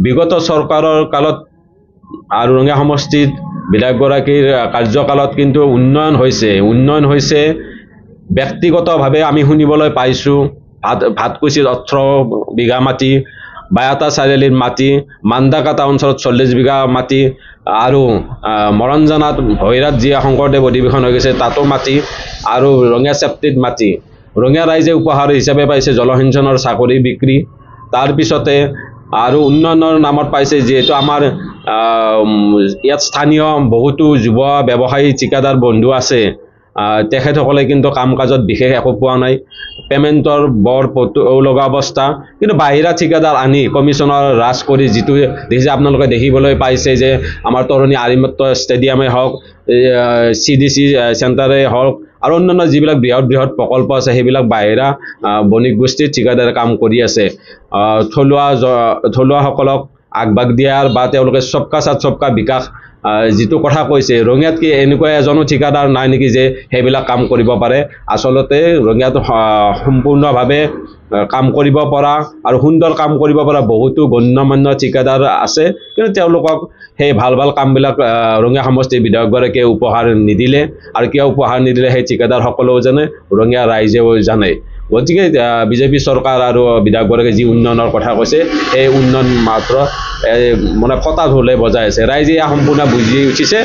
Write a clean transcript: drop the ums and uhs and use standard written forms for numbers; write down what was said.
বিগত চৰকাৰৰ কালত আৰু ৰঙিয়া সমষ্টিত বিধায়কগৰাকীৰ কাৰ্যকালত কিন্তু উন্নয়ন হৈছে ব্যক্তিগতভাৱে আমি শুনিবলৈ পাইছোঁ ভাতকুছিত 18 বিঘা মাটি বায়াতা চাৰিআলিৰ মাটি মান্দাকাটা অঞ্চলত 40 বিঘা মাটি আৰু মৰঞ্জনাত ভৈৰাত যি শংকৰদেৱ অধিৱেশন হৈ গৈছে তাতো মাটি আৰু ৰঙিয়া চেপ্তিত মাটি ৰঙিয়া ৰাইজে উপহাৰ হিচাপে পাইছে জলসিঞ্চনৰ চাকৰি বিক্ৰী তাৰ পিছতে আৰু উন্নয়নৰ নামত পাইছে যেহেতু আমাৰ ইয়াত স্থানীয় বহুতো যুৱ ব্যৱসায়ী ঠিকাদাৰ বন্ধু আছে তেখেতসকলে কিন্তু কাম কাজত বিশেষ একো পোৱা নাই পেমেন্টৰ বৰ লগা অৱস্থা কিন্তু বাহিৰা ঠিকাদাৰ আনি কমিশনৰ ৰাজ কৰি যিটো দেখিছে আপোনালোকে দেখিবলৈ পাইছে যে আমাৰ তৰণী আৰিমত্ত ষ্টেডিয়ামে হওক CDC চেণ্টাৰে হওক আৰু অন্যান্য যিবিলাক বৃহৎ প্ৰকল্প আছে সেইবিলাক বাহিৰা বণিক গোষ্ঠীৰ ঠিকাদাৰে কাম কৰি আছে থলুৱাসকলক আগভাগ দিয়াৰ বা তেওঁলোকে সবকা সাথ সবকা বিকাশ যিটো কথা কৈছে ৰঙিয়াত কি এনেকুৱা এজনো ঠিকাদাৰ নাই নেকি যে সেইবিলাক কাম কৰিব পাৰে আসলতে ৰঙিয়াত সম্পূৰ্ণভাৱে কাম কৰিব পৰা আৰু সুন্দৰ কাম কৰিব পৰা বহুতো গণ্যমান্য ঠিকাদাৰ আছে কিন্তু তেওঁলোকক সেই ভাল কামবিলাক ৰঙিয়া সমষ্টিৰ বিধায়কগৰাকীয়ে উপহাৰ নিদিলে আৰু কিয় উপহাৰ নিদিলে সেই ঠিকাদাৰ সকলেও জানে ৰঙিয়া ৰাইজেও জানে গতিকে বিজেপি চৰকাৰ আৰু বিধায়কগৰাকীয়ে যি উন্নয়নৰ কথা কৈছে এই উন্নয়ন মাত্ৰ মানে কটা ঢোলে বজাই আছে ৰাইজে সম্পূৰ্ণ বুজি উঠিছে